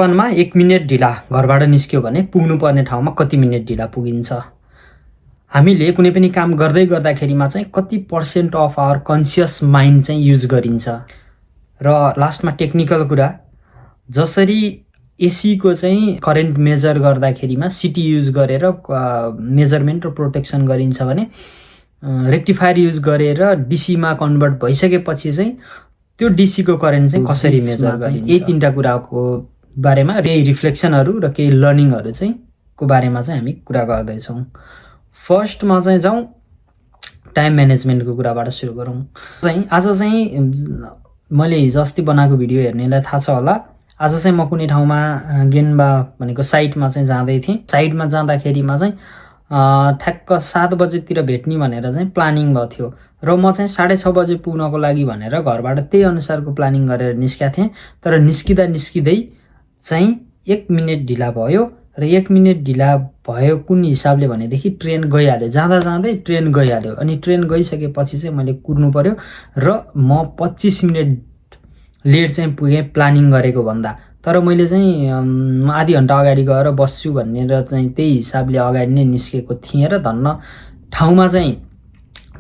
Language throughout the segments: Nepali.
जापानमा 1 मिनेट ढिला घरबाट निस्क्यो भने पुग्नुपर्ने ठाउँमा कति मिनेट ढिला पुगिन्छ। हामीले कुनै पनि काम गर्दै गर्दाखेरिमा चाहिँ कति % अफ आवर कन्सियस माइन्ड चाहिँ युज गरिन्छ। र लास्टमा टेक्निकल कुरा, जसरी एसीको चाहिँ करेन्ट मेजर गर्दाखेरिमा सिटी युज गरेर मेजरमेन्ट र प्रोटेक्सन गरिन्छ भने रेक्टिफायर युज गरेर डीसीमा कन्भर्ट भइसकेपछि चाहिँ त्यो डीसीको करेन्ट चाहिँ कसरी मेजर गरिन्छ। यही तीनटा कुराको बारेमा केही रिफ्लेक्सनहरू र केही लर्निङहरू चाहिँ को बारेमा चाहिँ हामी कुरा गर्दैछौँ। फर्स्टमा चाहिँ जाउँ टाइम म्यानेजमेन्टको कुराबाट सुरु गरौँ। आज चाहिँ मैले हिजो अस्ति बनाएको भिडियो हेर्नेलाई थाहा छ होला। आज चाहिँ म कुनै ठाउँमा गेन्बा भनेको साइटमा चाहिँ जाँदै थिएँ। साइटमा जाँदाखेरिमा चाहिँ ठ्याक्क 7 बजेतिर भेट्ने भनेर चाहिँ प्लानिङ भएको थियो र म चाहिँ 6:30 बजे पुग्नको लागि भनेर घरबाट त्यही अनुसारको प्लानिङ गरेर निस्केको थिएँ। तर निस्किँदै चाहिँ 1 मिनेट ढिला भयो र 1 मिनेट ढिला भयो कुन हिसाबले भनेदेखि ट्रेन गइहाल्यो, जाँदै ट्रेन गइहाल्यो। अनि ट्रेन गइसकेपछि चाहिँ मैले कुर्नु पर्यो र म 25 मिनेट लेट चाहिँ पुगेँ प्लानिङ गरेको भन्दा। तर मैले चाहिँ आधी घन्टा अगाडि गएर बस्छु भनेर चाहिँ त्यही हिसाबले अगाडि नै निस्केको थिएँ र धन्न ठाउँमा चाहिँ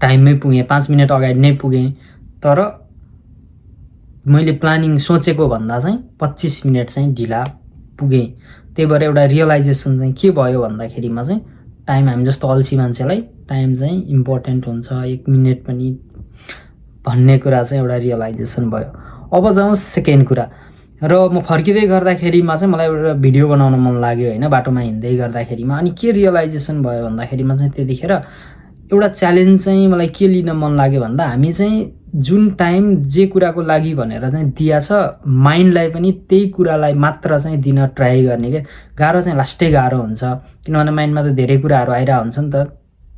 टाइममै पुगेँ, 5 मिनेट अगाडि नै पुगेँ। तर मैले प्लानिङ सोचेको भन्दा चाहिँ 25 मिनेट चाहिँ ढिला पुगेँ। त्यही भएर एउटा रियलाइजेसन चाहिँ के भयो भन्दाखेरिमा चाहिँ टाइम, हामी जस्तो अल्छी मान्छेलाई टाइम चाहिँ इम्पोर्टेन्ट हुन्छ, 1 मिनेट पनि भन्ने कुरा चाहिँ एउटा रियलाइजेसन भयो। अब जाउँ सेकेन्ड कुरा। र म फर्किँदै गर्दाखेरिमा चाहिँ मलाई एउटा भिडियो बनाउन मन लाग्यो होइन, बाटोमा हिँड्दै गर्दाखेरिमा। अनि के रियलाइजेसन भयो भन्दाखेरिमा चाहिँ त्यतिखेर एउटा च्यालेन्ज चाहिँ मलाई के लिन मन लाग्यो भन्दा, हामी चाहिँ जुन टाइम जे कुराको लागि भनेर चाहिँ दिया छ माइन्डलाई पनि त्यही कुरालाई मात्र चाहिँ दिन ट्राई गर्ने के। गाह्रो चाहिँ लास्टै गाह्रो हुन्छ, किनभने माइन्डमा त धेरै कुराहरू आइरहेको हुन्छ नि त।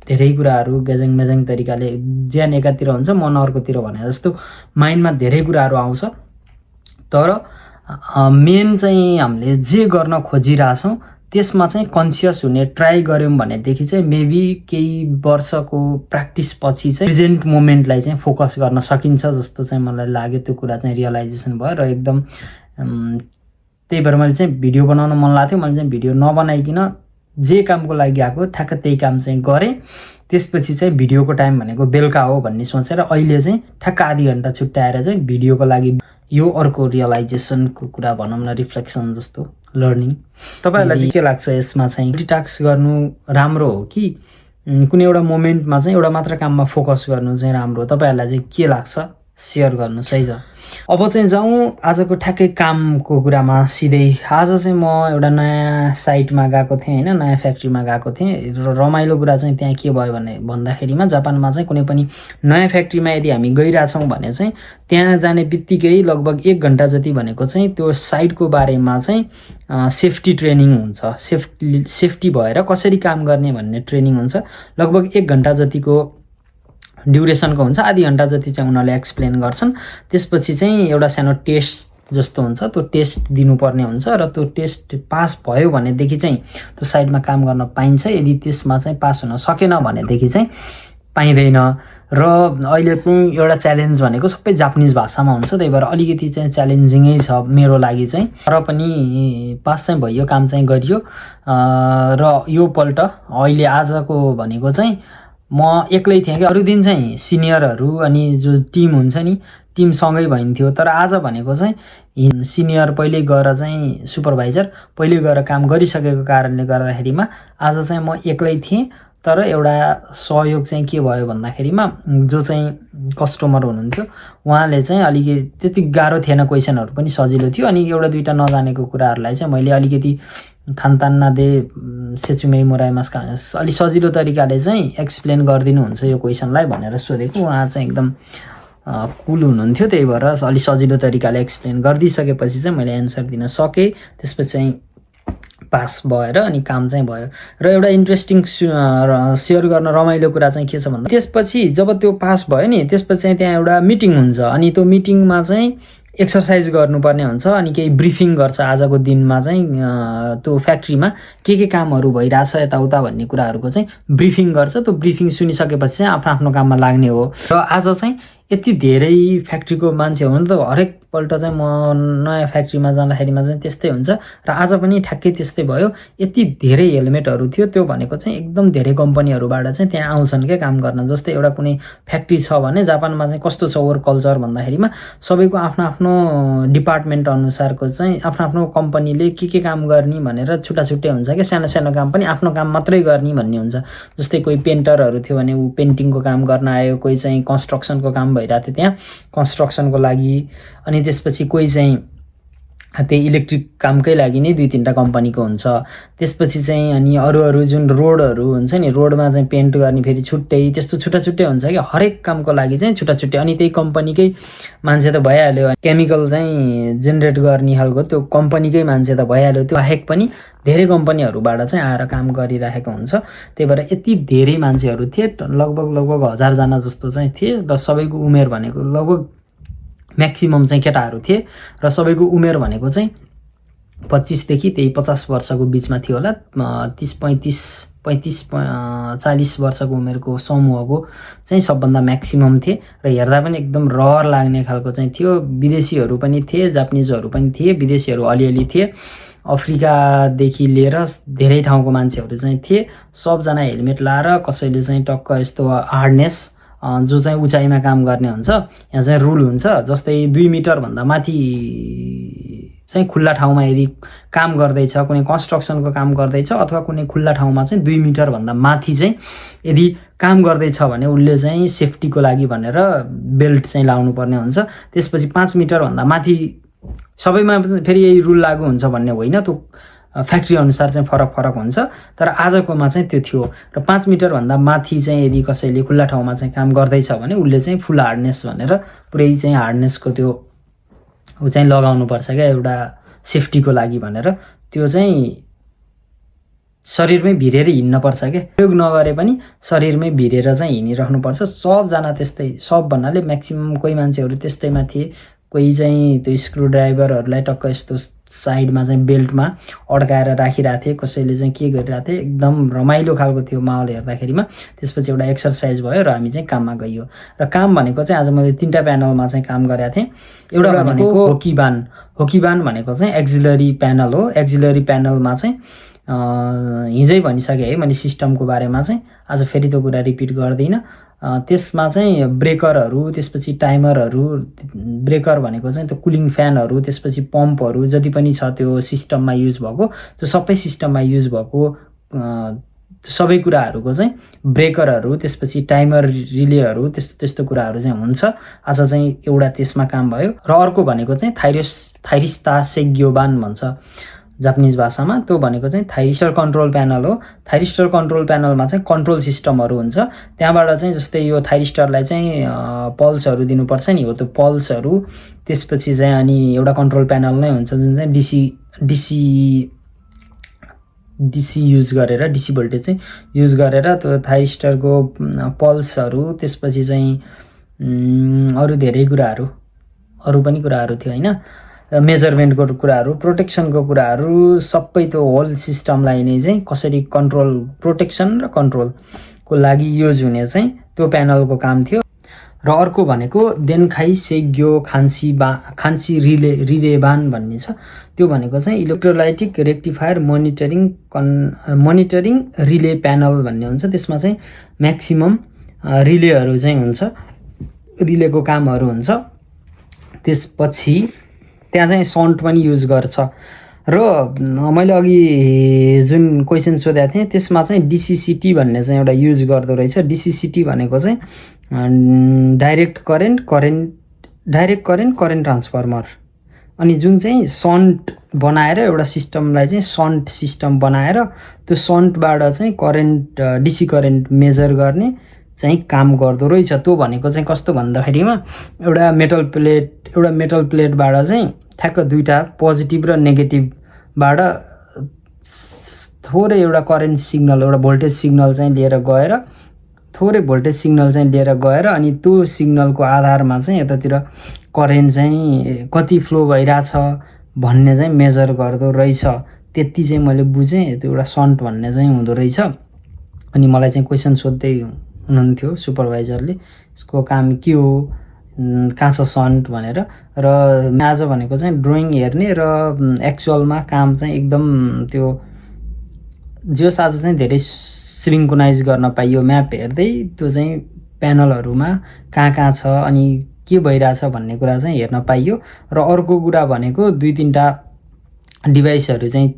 धेरै कुराहरू गेजङ मेजङ तरिकाले ज्यान एकातिर हुन्छ मन अर्कोतिर भने जस्तो माइन्डमा धेरै कुराहरू आउँछ। तर मेन चाहिँ हामीले जे गर्न खोजिरहेछौँ त्यसमा चाहिँ कन्सियस हुने ट्राई गऱ्यौँ भनेदेखि चाहिँ मेबी केही वर्षको प्र्याक्टिस पछि चाहिँ प्रेजेन्ट मोमेन्टलाई चाहिँ फोकस गर्न सकिन्छ जस्तो चाहिँ मलाई लाग्यो। त्यो कुरा चाहिँ रियलाइजेसन भयो र एकदम त्यही भएर मैले चाहिँ भिडियो बनाउन मन लाग्थ्यो। मैले चाहिँ भिडियो नबनाइकन जे कामको लागि आएको ठ्याक्क त्यही काम चाहिँ गरेँ। त्यसपछि चाहिँ भिडियोको टाइम भनेको बेलुका हो भन्ने सोचेर अहिले चाहिँ ठ्याक्क आधी घन्टा छुट्याएर चाहिँ भिडियोको लागि, यो अर्को रियलाइजेसनको कुरा भनौँ न, रिफ्लेक्सन जस्तो लर्निङ। तपाईँहरूलाई चाहिँ के लाग्छ यसमा चाहिँ मल्टिटास्क गर्नु राम्रो हो कि कुनै एउटा मोमेन्टमा चाहिँ एउटा मात्र काममा फोकस गर्नु चाहिँ राम्रो? तपाईँहरूलाई चाहिँ के लाग्छ सेयर गर्नुहोस् है त। अब चाहिँ जाउँ आजको ठ्याक्कै कामको कुरामा सिधै। आज चाहिँ म एउटा नयाँ साइटमा गएको थिएँ होइन, नयाँ फ्याक्ट्रीमा गएको थिएँ। र रमाइलो कुरा चाहिँ त्यहाँ के भयो भन्दाखेरिमा जापानमा चाहिँ कुनै पनि नयाँ फ्याक्ट्रीमा यदि हामी गइरहेछौँ भने चाहिँ त्यहाँ जाने बित्तिकै लगभग 1 घन्टा जति भनेको चाहिँ त्यो साइटको बारेमा चाहिँ सेफ्टी ट्रेनिङ हुन्छ। सेफ्टी भएर कसरी काम गर्ने भन्ने ट्रेनिङ हुन्छ। लगभग 1 घन्टा जतिको ड्युरेसनको हुन्छ। आधी घन्टा जति चाहिँ उनीहरूले एक्सप्लेन गर्छन्। त्यसपछि चाहिँ एउटा सानो टेस्ट जस्तो हुन्छ, त्यो टेस्ट दिनुपर्ने हुन्छ र त्यो टेस्ट पास भयो भनेदेखि चाहिँ त्यो साइडमा काम गर्न पाइन्छ। यदि त्यसमा चाहिँ पास हुन सकेन भनेदेखि चाहिँ पाइँदैन। र अहिले चाहिँ एउटा च्यालेन्ज भनेको सबै जापानिज भाषामा हुन्छ, त्यही भएर अलिकति चाहिँ च्यालेन्जिङै छ मेरो लागि चाहिँ। तर पनि पास चाहिँ भयो, काम चाहिँ गरियो। र यो पल्ट अहिले आजको भनेको चाहिँ म एक्लै थिएँ कि, अरू दिन चाहिँ सिनियरहरू अनि जो टिम हुन्छ नि टिमसँगै भइन्थ्यो। तर आज भनेको चाहिँ सिनियर पहिले गएर चाहिँ सुपरभाइजर पहिले गएर काम गरिसकेको कारणले गर्दाखेरिमा आज चाहिँ म एक्लै थिएँ। तर एउटा सहयोग चाहिँ के भयो भन्दाखेरिमा जो चाहिँ कस्टमर हुनुहुन्थ्यो उहाँले चाहिँ अलिकति त्यति गाह्रो थिएन, क्वेसनहरू पनि सजिलो थियो। अनि एउटा दुईवटा नजानेको कुराहरूलाई चाहिँ मैले अलिकति खानतान्ना दे सेचुमेई मोराइमास अलि सजिलो तरिकाले चाहिँ एक्सप्लेन गरिदिनुहुन्छ यो क्वेसनलाई भनेर सोधेको। उहाँ चाहिँ एकदम कुल हुनुहुन्थ्यो, त्यही भएर अलि सजिलो तरिकाले एक्सप्लेन गरिदिइसकेपछि चाहिँ मैले एन्सर दिन सकेँ। त्यसपछि चाहिँ पास भएर अनि काम चाहिँ भयो। र एउटा इन्ट्रेस्टिङ सेयर गर्न रमाइलो कुरा चाहिँ के छ भन्दा, त्यसपछि जब त्यो पास भयो नि त्यसपछि चाहिँ त्यहाँ एउटा मिटिङ हुन्छ। अनि त्यो मिटिङमा चाहिँ एक्सर्साइज गर्नुपर्ने हुन्छ अनि केही ब्रिफिङ गर्छ आजको दिनमा चाहिँ त्यो फ्याक्ट्रीमा के कामहरू भइरहेछ यताउता भन्ने कुराहरूको चाहिँ ब्रिफिङ गर्छ। त्यो ब्रिफिङ सुनिसकेपछि चाहिँ आफ्नो आफ्नो काममा लाग्ने हो। र आज चाहिँ यति धेरै फ्याक्ट्रीको मान्छे हो भने त हरेकपल्ट चाहिँ म नयाँ फ्याक्ट्रीमा जाँदाखेरिमा चाहिँ त्यस्तै हुन्छ र आज पनि ठ्याक्कै त्यस्तै भयो। यति धेरै हेलमेटहरू थियो, त्यो भनेको चाहिँ एकदम धेरै कम्पनीहरूबाट चाहिँ त्यहाँ आउँछन् क्या काम गर्न। जस्तै एउटा कुनै फ्याक्ट्री छ भने जापानमा चाहिँ कस्तो छ वर्क कल्चर भन्दाखेरिमा सबैको आफ्नो आफ्नो डिपार्टमेन्ट अनुसारको चाहिँ आफ्नो आफ्नो कम्पनीले के काम गर्ने भनेर छुट्टा छुट्टै हुन्छ क्या। सानो सानो काम पनि आफ्नो काम मात्रै गर्ने भन्ने हुन्छ। जस्तै कोही पेन्टरहरू थियो भने ऊ पेन्टिङको काम गर्न आयो, कोही चाहिँ कन्स्ट्रक्सनको काम भइरहेको थियो त्यहाँ कन्स्ट्रक्सनको लागि, अनि त्यसपछि कोही चाहिँ त्यही इलेक्ट्रिक कामकै लागि नै 2-3टा कम्पनीको हुन्छ। त्यसपछि चाहिँ अनि अरू जुन रोडहरू हुन्छ नि, रोडमा चाहिँ पेन्ट गर्ने फेरि छुट्टै, त्यस्तो छुट्टा छुट्टै हुन्छ क्या। हरेक कामको लागि चाहिँ छुट्टा छुट्टै। अनि त्यही कम्पनीकै मान्छे त भइहाल्यो, केमिकल चाहिँ जेनेरेट गर्ने खालको त्यो कम्पनीकै मान्छे त भइहाल्यो। त्यो बाहेक पनि धेरै कम्पनीहरूबाट चाहिँ आएर काम गरिरहेको हुन्छ। त्यही भएर यति धेरै मान्छेहरू थिए, लगभग 1000जना जस्तो चाहिँ थिए र सबैको उमेर भनेको लगभग म्याक्सिमम चाहिँ केटाहरू थिए र सबैको उमेर भनेको चाहिँ 25 देखि त्यही 50 वर्षको बिचमा थियो होला। 30-40 वर्षको उमेरको समूहको चाहिँ सबभन्दा म्याक्सिमम थिए र हेर्दा पनि एकदम रहर लाग्ने खालको चाहिँ थियो। विदेशीहरू पनि थिए, जापानिजहरू पनि थिए, विदेशीहरू अलिअलि थिए, अफ्रिकादेखि लिएर धेरै ठाउँको मान्छेहरू चाहिँ थिए। सबजना हेलमेट लाएर, कसैले चाहिँ टक्क यस्तो हार्नेस जो चाहिँ उचाइमा काम गर्ने हुन्छ। यहाँ चाहिँ रुल हुन्छ, जस्तै 2 मिटरभन्दा माथि चाहिँ खुल्ला ठाउँमा यदि काम गर्दैछ, कुनै कन्स्ट्रक्सनको काम गर्दैछ अथवा कुनै खुल्ला ठाउँमा चाहिँ 2 मिटरभन्दा माथि चाहिँ यदि काम गर्दैछ भने उसले चाहिँ सेफ्टीको लागि भनेर बेल्ट चाहिँ लाउनु पर्ने हुन्छ। त्यसपछि 5 मिटरभन्दा माथि सबैमा फेरि यही रुल लागु हुन्छ भन्ने होइन, त्यो फ्याक्ट्री अनुसार चाहिँ फरक हुन्छ। तर आजकोमा चाहिँ त्यो थियो र 5 मिटरभन्दा माथि चाहिँ यदि कसैले खुल्ला ठाउँमा चाहिँ काम गर्दैछ भने उसले चाहिँ फुल हार्डनेस भनेर पुरै चाहिँ हार्डनेसको त्यो ऊ चाहिँ लगाउनुपर्छ क्या, एउटा सेफ्टीको लागि भनेर। त्यो चाहिँ शरीरमै भिरेर हिँड्नुपर्छ क्या, प्रयोग नगरे पनि शरीरमै भिरेर चाहिँ हिँडिराख्नुपर्छ। सबजना त्यस्तै, सब भन्नाले म्याक्सिमम कोही मान्छेहरू त्यस्तैमा थिए। कोही चाहिँ त्यो स्क्रुड्राइभरहरूलाई टक्क यस्तो साइडमा चाहिँ बेल्टमा अड्काएर राखिरहेको थिए, कसैले चाहिँ के गरिरहेको थिए। एकदम रमाइलो खालको थियो माहौल हेर्दाखेरिमा। त्यसपछि एउटा एक्सर्साइज भयो र हामी चाहिँ काममा गइयो। र काम भनेको चाहिँ आज मैले 3टा प्यानलमा चाहिँ काम गरेको थिएँ। एउटा भनेको होकीबान भनेको चाहिँ एक्जिलरी प्यानल हो। एक्जिलरी प्यानलमा चाहिँ हिजै भनिसकेँ है मैले सिस्टमको बारेमा चाहिँ, आज फेरि त्यो कुरा रिपिट गर्दिनँ। त्यसमा चाहिँ ब्रेकरहरू, त्यसपछि टाइमरहरू, ब्रेकर भनेको चाहिँ त्यो कुलिङ फ्यानहरू, त्यसपछि पम्पहरू जति पनि छ त्यो सिस्टममा युज भएको, त्यो सबै सिस्टममा युज भएको सबै कुराहरूको चाहिँ ब्रेकरहरू, त्यसपछि टाइमर रिलेहरू, त्यस्तो कुराहरू चाहिँ हुन्छ। आज चाहिँ एउटा त्यसमा काम भयो। र अर्को भनेको चाहिँ थाइरिस्ता सेग्योबान भन्छ जापानिज भाषामा। त्यो भनेको चाहिँ थाइरिस्टर कन्ट्रोल प्यानल हो। थाइरिस्टर कन्ट्रोल प्यानलमा चाहिँ कन्ट्रोल सिस्टमहरू हुन्छ। त्यहाँबाट चाहिँ जस्तै यो थाइरिस्टरलाई चाहिँ पल्सहरू दिनुपर्छ नि, हो त्यो पल्सहरू। त्यसपछि चाहिँ अनि एउटा कन्ट्रोल प्यानल नै हुन्छ जुन चाहिँ डिसी युज गरेर, डिसी भोल्टेज चाहिँ युज गरेर त्यो थाइरिस्टरको पल्सहरू, त्यसपछि चाहिँ अरू धेरै कुराहरू, अरू पनि कुराहरू थियो होइन, मेजरमेन्टको कुराहरू, प्रोटेक्सनको कुराहरू, सबै त्यो होल सिस्टमलाई नै चाहिँ कसरी कन्ट्रोल, प्रोटेक्सन र कन्ट्रोलको लागि युज हुने चाहिँ त्यो प्यानलको काम थियो। र अर्को भनेको देनखाई सेग्यो खान्सी रिलेबान भन्ने छ। त्यो भनेको चाहिँ electrolytic rectifier monitoring relay panel भन्ने हुन्छ। त्यसमा चाहिँ म्याक्सिमम रिलेहरू चाहिँ हुन्छ, रिलेको कामहरू हुन्छ। त्यसपछि त्यहाँ चाहिँ सन्ट पनि युज गर्छ। र मैले अघि जुन क्वेसन सोधेको थिएँ त्यसमा चाहिँ डिसिसिटी भन्ने चाहिँ एउटा युज गर्दो रहेछ। डिसिसिटी भनेको चाहिँ डाइरेक्ट करेन्ट ट्रान्सफर्मर। अनि जुन चाहिँ सन्ट बनाएर एउटा सिस्टमलाई चाहिँ सन्ट सिस्टम बनाएर त्यो सन्टबाट चाहिँ डिसी करेन्ट मेजर गर्ने चाहिँ काम गर्दो रहेछ। त्यो भनेको चाहिँ कस्तो भन्दाखेरिमा एउटा मेटल प्लेटबाट चाहिँ ठ्याक्क 2टा पोजिटिभ र नेगेटिभबाट थोरै एउटा करेन्ट सिग्नल, एउटा भोल्टेज सिग्नल चाहिँ लिएर गएर अनि त्यो सिग्नलको आधारमा चाहिँ यतातिर करेन्ट चाहिँ कति फ्लो भइरहेछ भन्ने चाहिँ मेजर गर्दो रहेछ। त्यति चाहिँ मैले बुझेँ। त्यो एउटा सन्ट भन्ने चाहिँ हुँदो रहेछ। अनि मलाई चाहिँ क्वेसन सोध्दै हुनुहुन्थ्यो सुपरभाइजरले, यसको काम के हो, कहाँ छ सन्ट भनेर। र आज भनेको चाहिँ ड्रइङ हेर्ने र एक्चुअलमा काम चाहिँ एकदम त्यो जोस् आज चाहिँ धेरै सिङ्क्रोनाइज गर्न पाइयो। म्याप हेर्दै त्यो चाहिँ प्यानलहरूमा कहाँ कहाँ छ अनि के भइरहेछ भन्ने कुरा चाहिँ हेर्न पाइयो। र अर्को कुरा भनेको 2-3टा डिभाइसहरू चाहिँ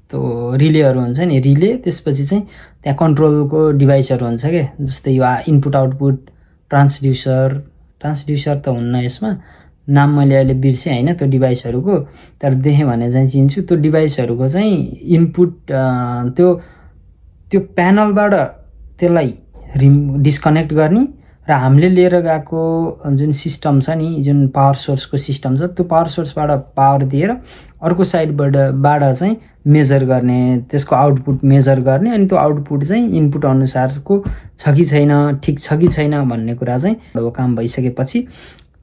त्यो रिलेहरू हुन्छ नि, रिले त्यसपछि चाहिँ त्यहाँ कन्ट्रोलको डिभाइसहरू हुन्छ क्या, जस्तै यो इनपुट आउटपुट ट्रान्सड्युसर त हुन्न यसमा, नाम मैले अहिले बिर्सेँ होइन त्यो डिभाइसहरूको, तर देखेँ भने चाहिँ चिन्छु। त्यो डिभाइसहरूको चाहिँ इनपुट त्यो प्यानलबाट त्यसलाई डिस्कनेक्ट गर्ने र हामीले लिएर गएको जुन सिस्टम छ नि, जुन पावर सोर्सको सिस्टम छ, त्यो पावर सोर्सबाट पावर दिएर अर्को साइडबाट चाहिँ मेजर गर्ने, त्यसको आउटपुट मेजर गर्ने अनि त्यो आउटपुट चाहिँ इनपुट अनुसारको छ कि छैन, ठिक छ कि छैन भन्ने कुरा चाहिँ अब काम भइसकेपछि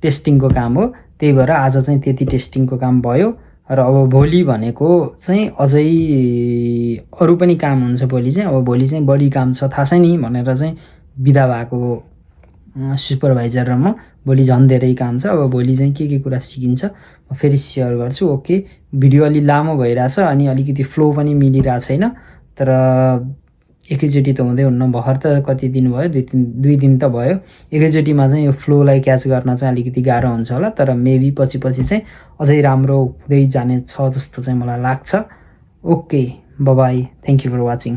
टेस्टिङको काम हो। त्यही भएर आज चाहिँ त्यति टेस्टिङको काम भयो। र अब भोलि भनेको चाहिँ अझै अरू पनि काम हुन्छ। भोलि चाहिँ बढी काम छ थाहा छैन भनेर चाहिँ बिदा भएको सुपरभाइजर र म भोलि झन् धेरै काम छ। अब भोलि चाहिँ के कुरा सिकिन्छ म फेरि सेयर गर्छु। ओके, भिडियो अलि लामो भइरहेछ अनि अलिकति फ्लो पनि मिलिरहेको छैन, तर एकैचोटि त हुँदै हुन्न। भर्खर त कति दिन भयो, 2 दिन त भयो। एकैचोटिमा चाहिँ यो फ्लोलाई क्याच गर्न चाहिँ अलिकति गाह्रो हुन्छ होला, तर मेबी पछि चाहिँ अझै राम्रो हुँदै जाने छ जस्तो चाहिँ मलाई लाग्छ। Okay, bye bye, thank you for watching.